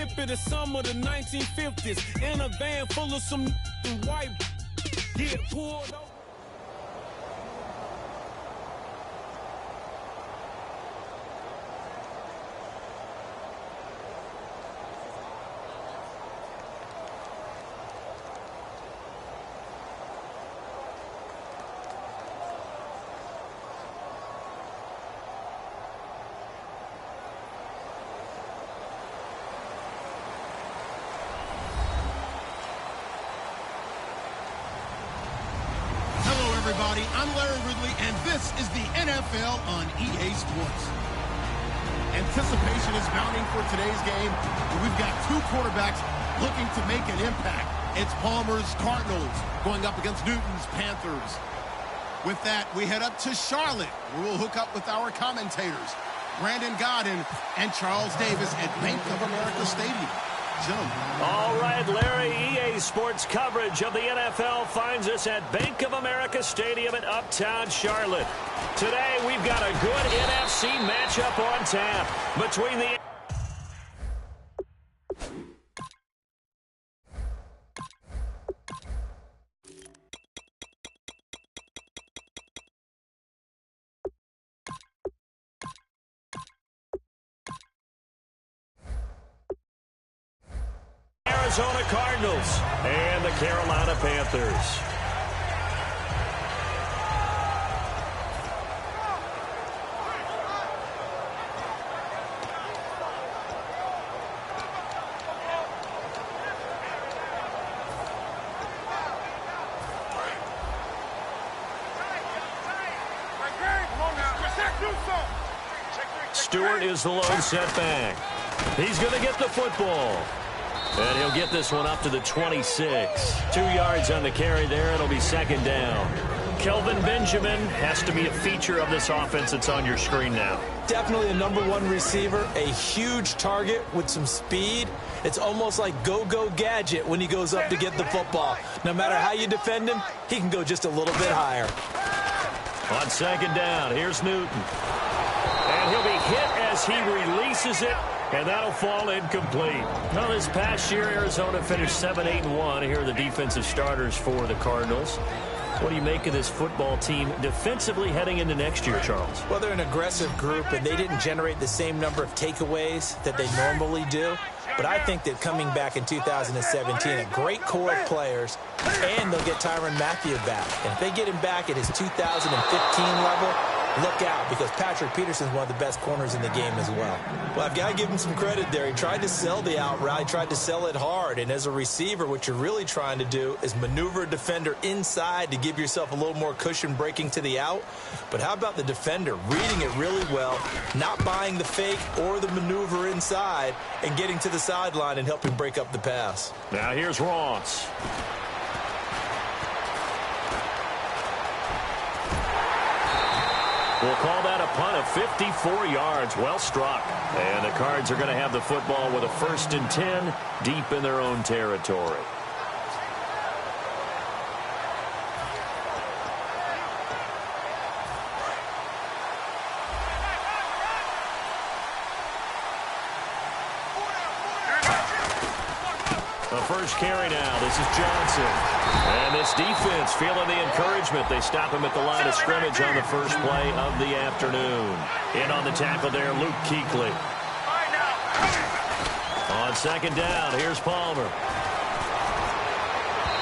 Mississippi, the summer of the 1950s. In a van full of some white get pulled over. Everybody, I'm Larry Ridley, and this is the NFL on EA Sports. Anticipation is mounting for today's game. We've got two quarterbacks looking to make an impact. It's Palmer's Cardinals going up against Newton's Panthers. With that, we head up to Charlotte, where we'll hook up with our commentators, Brandon Godden and Charles Davis at Bank of America Stadium. Gentlemen. All right, Larry, EA Sports coverage of the NFL finds us at Bank of America Stadium in Uptown Charlotte. Today, we've got a good NFC matchup on tap between the Arizona Cardinals and the Carolina Panthers. Stewart is the lone setback. He's going to get the football. And he'll get this one up to the 26. 2 yards on the carry there. It'll be second down. Kelvin Benjamin has to be a feature of this offense that's on your screen now. Definitely a #1 receiver, a huge target with some speed. It's almost like go-go gadget when he goes up to get the football. No matter how you defend him, he can go just a little bit higher. On second down, here's Newton. And he'll be hit as he releases it. And that'll fall incomplete. Now, this past year, Arizona finished 7-8-1. Here are the defensive starters for the Cardinals. What do you make of this football team defensively heading into next year, Charles? Well, they're an aggressive group, and they didn't generate the same number of takeaways that they normally do. But I think that coming back in 2017, a great core of players, and they'll get Tyrann Mathieu back. And if they get him back at his 2015 level, look out, because Patrick Peterson's one of the best corners in the game as well. Well, I've got to give him some credit there. He tried to sell the out route, tried to sell it hard. And as a receiver, what you're really trying to do is maneuver a defender inside to give yourself a little more cushion breaking to the out. But how about the defender reading it really well, not buying the fake or the maneuver inside, and getting to the sideline and helping break up the pass. Now here's Ross. We'll call that a punt of 54 yards. Well struck. And the Cards are going to have the football with a 1st and 10 deep in their own territory. The first carry now. This is Johnson. And this defense feeling the encouragement. They stop him at the line of scrimmage on the first play of the afternoon. In on the tackle there, Luke Kuechly. On second down, here's Palmer.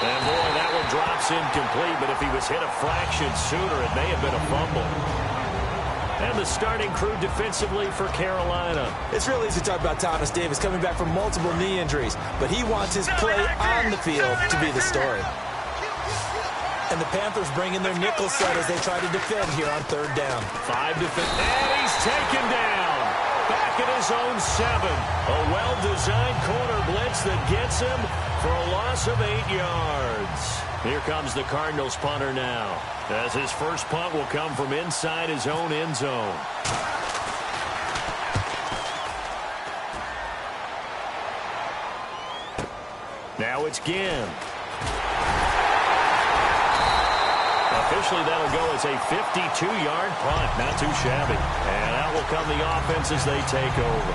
And boy, that one drops incomplete, but if he was hit a fraction sooner, it may have been a fumble. And the starting crew defensively for Carolina. It's really easy to talk about Thomas Davis coming back from multiple knee injuries, but he wants his play on the field to be the story. And the Panthers bring in their nickel set as they try to defend here on 3rd down. 5 defense, and he's taken down. Back at his own 7. A well-designed corner blitz that gets him for a loss of 8 yards. Here comes the Cardinals punter now, as his first punt will come from inside his own end zone. Now it's Ginn. Officially, that'll go as a 52-yard punt. Not too shabby. And out will come the offense as they take over.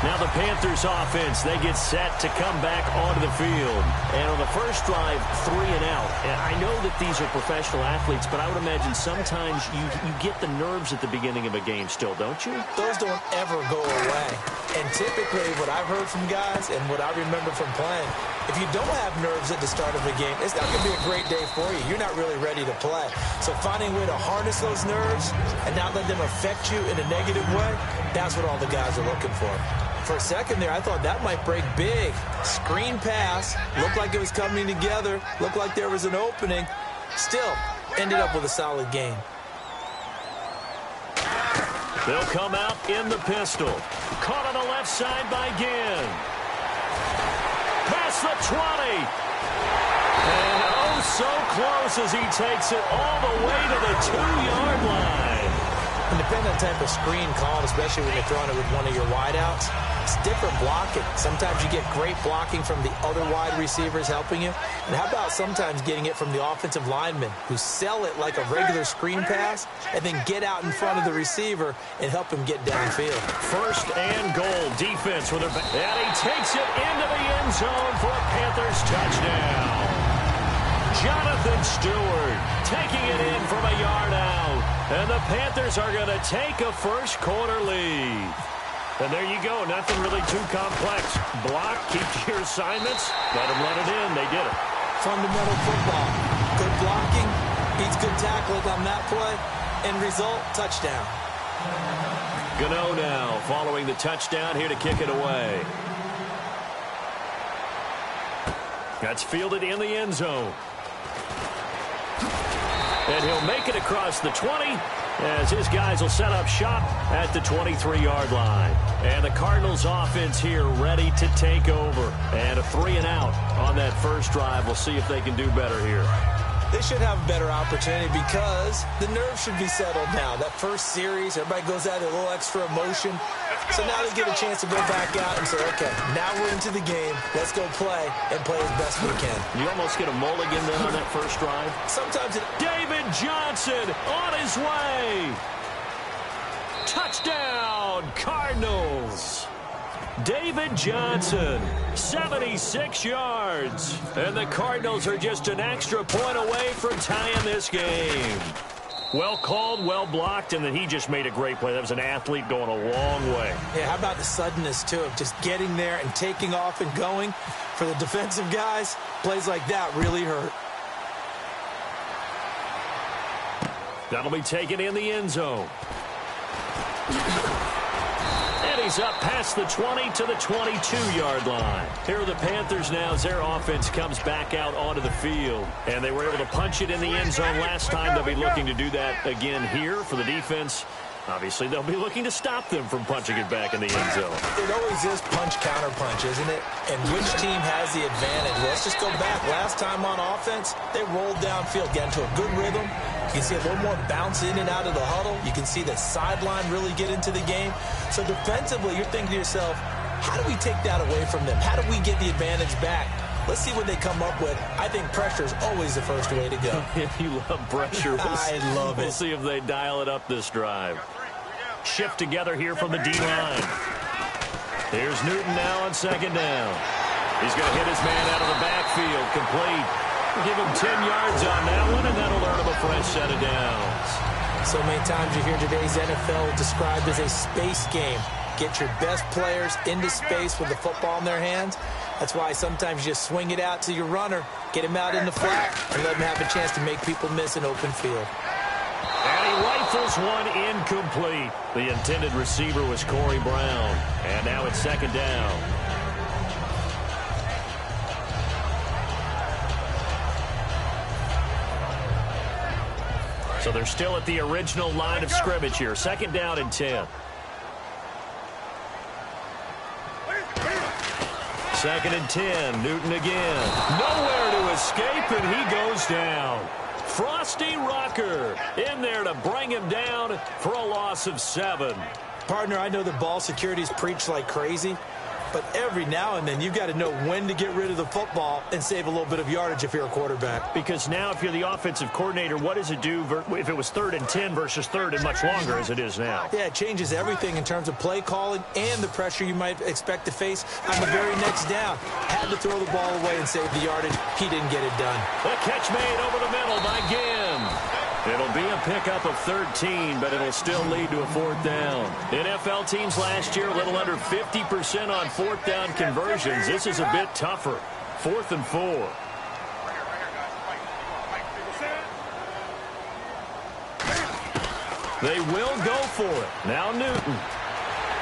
Now the Panthers offense, they get set to come back onto the field. And on the first drive, 3 and out. And I know that these are professional athletes, but I would imagine sometimes you get the nerves at the beginning of a game still, don't you? Those don't ever go away. And typically what I've heard from guys and what I remember from playing, if you don't have nerves at the start of a game, it's not going to be a great day for you. You're not really ready to play. So finding a way to harness those nerves and not let them affect you in a negative way, that's what all the guys are looking for. For a second there, I thought that might break big. Screen pass, looked like it was coming together, looked like there was an opening. Still, ended up with a solid game. They'll come out in the pistol. Caught on the left side by Ginn. Past the 20. And oh, so close as he takes it all the way to the 2-yard line. And depending on the type of screen called, especially when you're throwing it with one of your wideouts, it's different blocking. Sometimes you get great blocking from the other wide receivers helping you. And how about sometimes getting it from the offensive linemen who sell it like a regular screen pass and then get out in front of the receiver and help him get downfield. First and goal, defense with her back. And he takes it into the end zone for a Panthers touchdown. Jonathan Stewart taking it in from a yard out. And the Panthers are going to take a first-quarter lead. And there you go. Nothing really too complex. Block, keep your assignments, let them run it in. They did it. Fundamental football. Good blocking, beats good tackling on that play. End result, touchdown. Gano now following the touchdown here to kick it away. That's fielded in the end zone. And he'll make it across the 20 as his guys will set up shop at the 23-yard line. And the Cardinals offense here ready to take over. And a 3 and out on that first drive. We'll see if they can do better here. They should have a better opportunity because the nerves should be settled now. That first series, everybody goes out with a little extra emotion. So now they get a chance to go back out and say, okay, now we're into the game. Let's go play and play as best we can. You almost get a mulligan then on that first drive. Sometimes David Johnson on his way. Touchdown, Cardinals. David Johnson, 76 yards. And the Cardinals are just an extra point away from tying this game. Well called, well blocked, and then he just made a great play. That was an athlete going a long way. Yeah, how about the suddenness, too, of just getting there and taking off and going? For the defensive guys, plays like that really hurt. That'll be taken in the end zone. And he's up past the 20 to the 22-yard line. Here are the Panthers now as their offense comes back out onto the field. And they were able to punch it in the end zone last time. They'll be looking to do that again here for the defense. Obviously, they'll be looking to stop them from punching it back in the end zone. It always is punch-counter-punch, isn't it? And which team has the advantage? Let's just go back. Last time on offense, they rolled downfield, got into a good rhythm. You can see a little more bounce in and out of the huddle. You can see the sideline really get into the game. So defensively, you're thinking to yourself, how do we take that away from them? How do we get the advantage back? Let's see what they come up with. I think pressure is always the first way to go. You love pressure. I love it. We'll see if they dial it up this drive. Shift together here from the D-line. Here's Newton now on second down. He's going to hit his man out of the backfield. Complete. Give him 10 yards on that one, and that'll earn him a fresh set of downs. So many times you hear today's NFL described as a space game. Get your best players into space with the football in their hands. That's why sometimes you just swing it out to your runner, get him out in the flat, and let him have a chance to make people miss an open field. And he rifles one incomplete. The intended receiver was Corey Brown. And now it's second down. So they're still at the original line of scrimmage here. Second down and 10. Second and 10. Newton again. Nowhere to escape, and he goes down. Frosty Rocker in there to bring him down for a loss of 7. Partner, I know the ball security's preached like crazy, But every now and then, you've got to know when to get rid of the football and save a little bit of yardage if you're a quarterback. Because now if you're the offensive coordinator, what does it do if it was 3rd and 10 versus 3rd and much longer as it is now? Yeah, it changes everything in terms of play calling and the pressure you might expect to face on the very next down. Had to throw the ball away and save the yardage. He didn't get it done. The catch made over the middle by Ginn. It'll be a pickup of 13, but it'll still lead to a 4th down. NFL teams last year a little under 50% on 4th down conversions. This is a bit tougher. 4th and 4. They will go for it. Now Newton.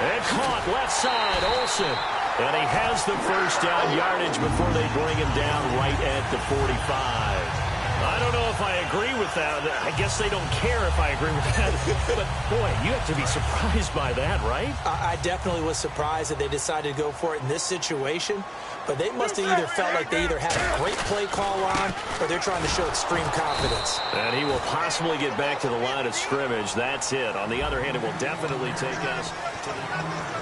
And caught left side, Olsen. And he has the first down yardage before they bring him down right at the 45. I don't know if I agree with that. I guess they don't care if I agree with that. But, boy, you have to be surprised by that, right? I definitely was surprised that they decided to go for it in this situation. But they must have either felt like they either had a great play call on or they're trying to show extreme confidence. And he will possibly get back to the line of scrimmage. That's it. On the other hand, it will definitely take us to the...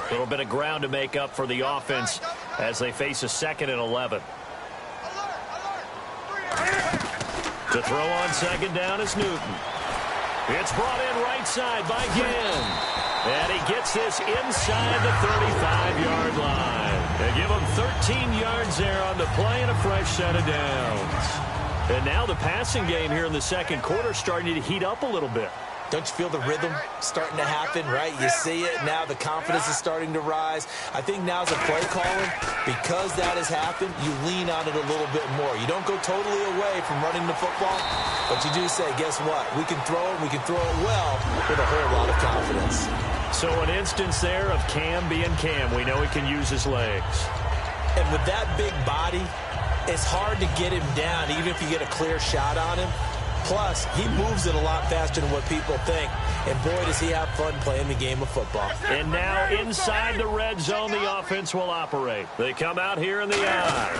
A little bit of ground to make up for the offense as they face a 2nd and 11. To throw on 2nd down is Newton. It's brought in right side by Ginn. And he gets this inside the 35-yard line. They give him 13 yards there on the play and a fresh set of downs. And now the passing game here in the 2nd quarter starting to heat up a little bit. Don't you feel the rhythm starting to happen, right? You see it now. The confidence is starting to rise. I think now's a play calling. Because that has happened, you lean on it a little bit more. You don't go totally away from running the football, but you do say, guess what? We can throw it. We can throw it well with a whole lot of confidence. So an instance there of Cam being Cam. We know he can use his legs. And with that big body, it's hard to get him down, even if you get a clear shot on him. Plus, he moves it a lot faster than what people think. And boy, does he have fun playing the game of football. And now inside the red zone, the offense will operate. They come out here in the eye.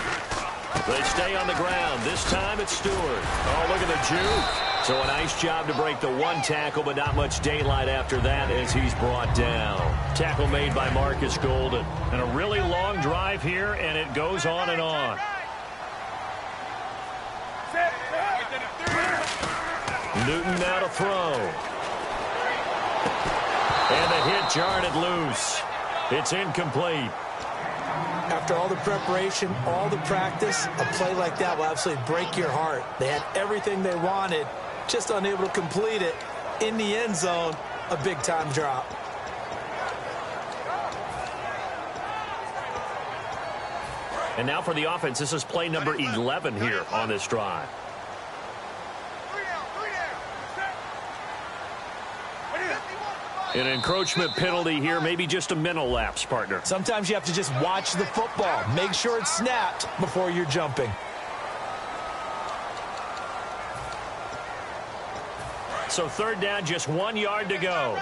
They stay on the ground. This time it's Stewart. Oh, look at the juke. So a nice job to break the 1 tackle, but not much daylight after that as he's brought down. Tackle made by Marcus Golden. And a really long drive here, and it goes on and on. Newton now to throw. And the hit jarred it loose. It's incomplete. After all the preparation, all the practice, a play like that will absolutely break your heart. They had everything they wanted, just unable to complete it. In the end zone, a big-time drop. And now for the offense, this is play number 11 here on this drive. An encroachment penalty here, maybe just a mental lapse, partner. Sometimes you have to just watch the football. Make sure it's snapped before you're jumping. So 3rd down, just 1 yard to go.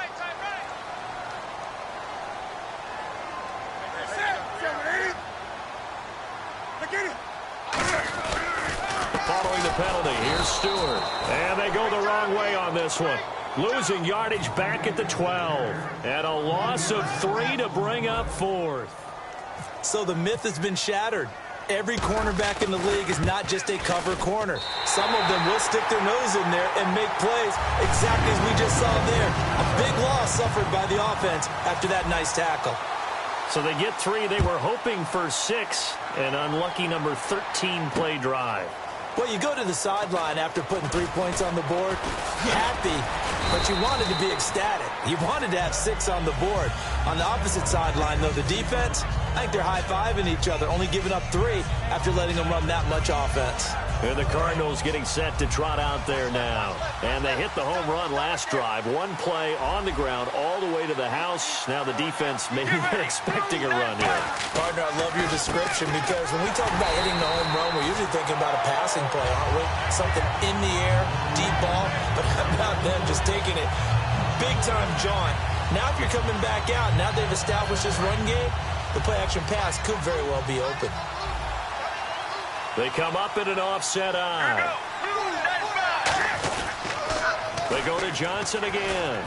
Following the penalty, here's Stewart. And they go the wrong way on this one. Losing yardage back at the 12. And a loss of 3 to bring up 4th. So the myth has been shattered. Every cornerback in the league is not just a cover corner. Some of them will stick their nose in there and make plays exactly as we just saw there. A big loss suffered by the offense after that nice tackle. So they get 3. They were hoping for 6. An unlucky number 13 play drive. Well, you go to the sideline after putting 3 points on the board, happy, but you wanted to be ecstatic. You wanted to have 6 on the board. On the opposite sideline, though, the defense, I think they're high-fiving each other, only giving up 3 after letting them run that much offense. And the Cardinals getting set to trot out there now. And they hit the home run last drive. 1 play on the ground all the way to the house. Now the defense maybe not expecting a run here. Partner, I love your description because when we talk about hitting the home run, we're usually thinking about a passing play, aren't we? Something in the air, deep ball, but how about them just taking it big-time jaunt. Now if you're coming back out, now they've established this run game, the play-action pass could very well be open. They come up in an offset eye. They go to Johnson again.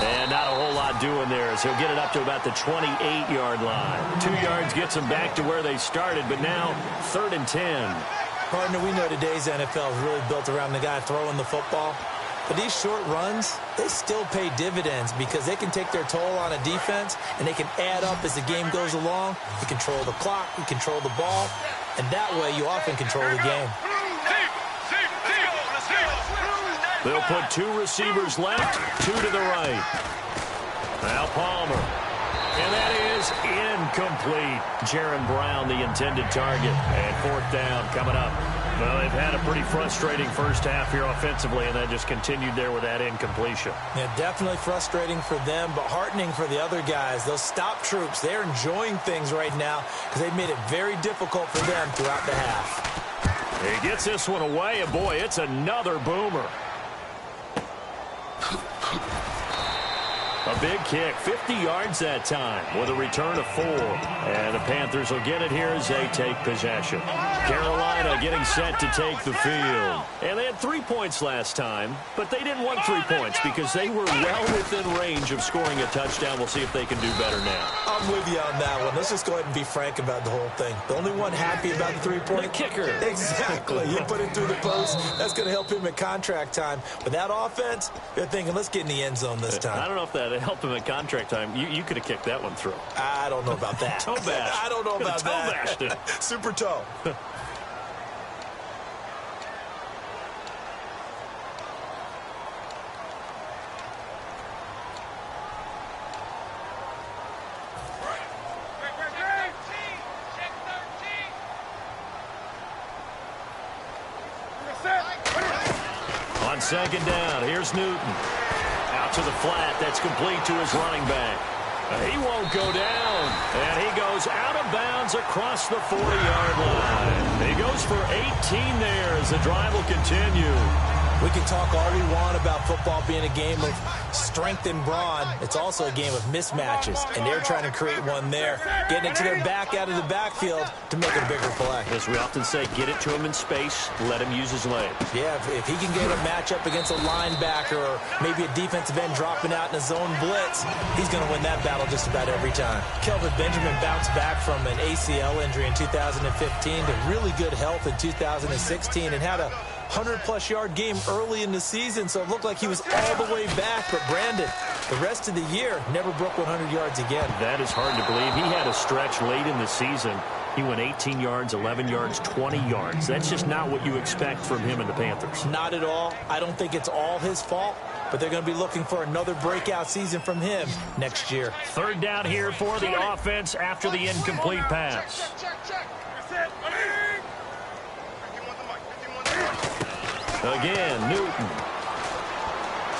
And not a whole lot doing there as he'll get it up to about the 28-yard line. 2 yards gets them back to where they started, but now 3rd and 10. Partner, we know today's NFL is really built around the guy throwing the football. But these short runs, they still pay dividends because they can take their toll on a defense and they can add up as the game goes along. You control the clock, you control the ball, and that way you often control the game. They'll put 2 receivers left, 2 to the right. Now Palmer. And that is incomplete. Jaron Brown, the intended target. And 4th down coming up. Well, they've had a pretty frustrating first half here offensively, and that just continued there with that incompletion. Yeah, definitely frustrating for them, but heartening for the other guys. Those stop troops, they're enjoying things right now because they've made it very difficult for them throughout the half. He gets this one away, and boy, it's another boomer. A big kick, 50 yards that time with a return of 4. And the Panthers will get it here as they take possession. Carolina getting set to take the field. And they had 3 points last time, but they didn't want 3 points because they were well within range of scoring a touchdown. We'll see if they can do better now. I'm with you on that one. Let's just go ahead and be frank about the whole thing. The only one happy about the 3-point. The kicker. Exactly. You put it through the post. That's going to help him in contract time. But that offense, they're thinking, let's get in the end zone this time. I don't know if that helped him in contract time. You could have kicked that one through. I don't know about that. Toe bash. I don't know about toe that. Bashed it. Super toe. On 2nd down, here's Newton. Out to the flat. That's complete to his running back. He won't go down. And he goes out of bounds across the 40-yard line. He goes for 18 there as the drive will continue. We can talk all we want about football being a game of strength and brawn. It's also a game of mismatches, and they're trying to create one there, getting it to their back out of the backfield to make a bigger play. As we often say, get it to him in space, let him use his legs. Yeah, if he can get a matchup against a linebacker or maybe a defensive end dropping out in a zone blitz, he's going to win that battle just about every time. Kelvin Benjamin bounced back from an ACL injury in 2015 to really good health in 2016 and had a 100-plus yard game early in the season, so it looked like he was all the way back. But Brandon, the rest of the year, never broke 100 yards again. That is hard to believe. He had a stretch late in the season. He went 18 yards, 11 yards, 20 yards. That's just not what you expect from him and the Panthers. Not at all. I don't think it's all his fault, but they're going to be looking for another breakout season from him next year. 3rd down here for the offense after the incomplete pass. Again, Newton.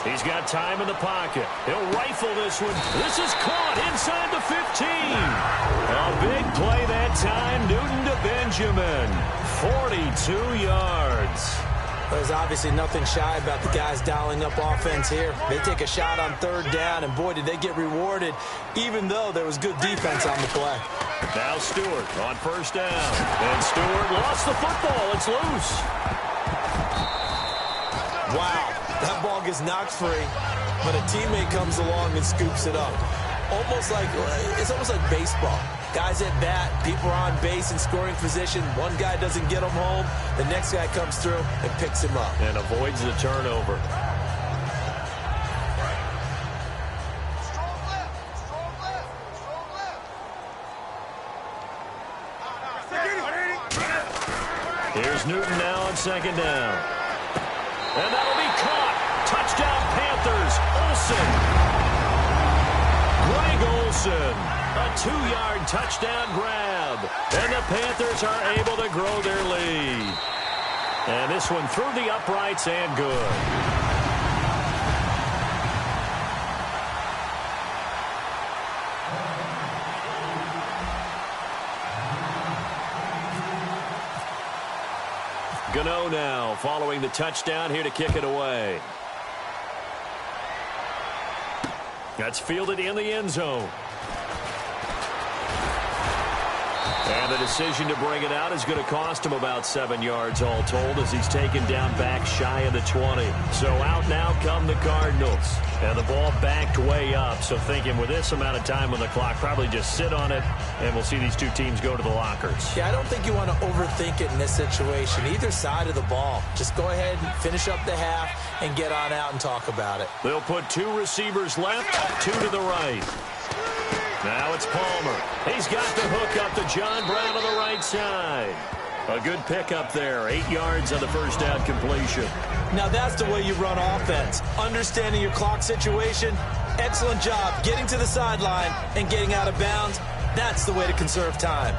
He's got time in the pocket. He'll rifle this one. This is caught inside the 15. A big play that time. Newton to Benjamin. 42 yards. There's obviously nothing shy about the guys dialing up offense here. They take a shot on 3rd down, and boy, did they get rewarded, even though there was good defense on the play. Now Stewart on 1st down. And Stewart lost the football. It's loose. Wow, that ball gets knocked free, but a teammate comes along and scoops it up. It's almost like baseball. Guys at bat, people are on base in scoring position. One guy doesn't get him home. The next guy comes through and picks him up. And avoids the turnover. Here's Newton now on 2nd down. And that'll be caught. Touchdown Panthers. Olsen. Greg Olsen. A 2-yard touchdown grab. And the Panthers are able to grow their lead. And this one through the uprights and good. Gano now following the touchdown here to kick it away. That's fielded in the end zone. And the decision to bring it out is going to cost him about 7 yards all told as he's taken down back shy of the 20. So out now come the Cardinals. And the ball backed way up. So thinking with this amount of time on the clock, probably just sit on it, and we'll see these two teams go to the lockers. Yeah, I don't think you want to overthink it in this situation. Either side of the ball. Just go ahead and finish up the half and get on out and talk about it. They'll put 2 receivers left, 2 to the right. Now it's Palmer. He's got the hook up to John Brown on the right side. A good pickup there. 8 yards on the first down completion. Now that's the way you run offense. Understanding your clock situation. Excellent job getting to the sideline and getting out of bounds. That's the way to conserve time.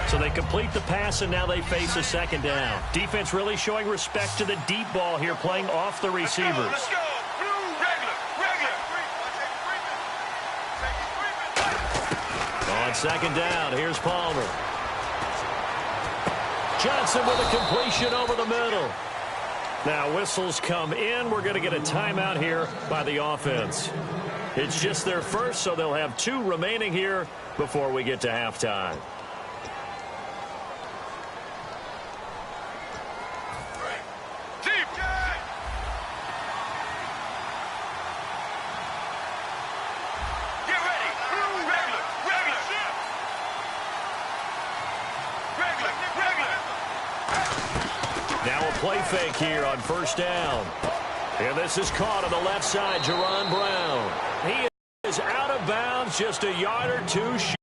So they complete the pass, and now they face a second down. Defense really showing respect to the deep ball here, playing off the receivers. Let's go. Regular. On second down, here's Palmer. Johnson with a completion over the middle. Now whistles come in. We're going to get a timeout here by the offense. It's just their first, so they'll have 2 remaining here before we get to halftime. Now a play fake here on first down. And this is caught on the left side, Jaron Brown. He is out of bounds, just a yard or 2 short.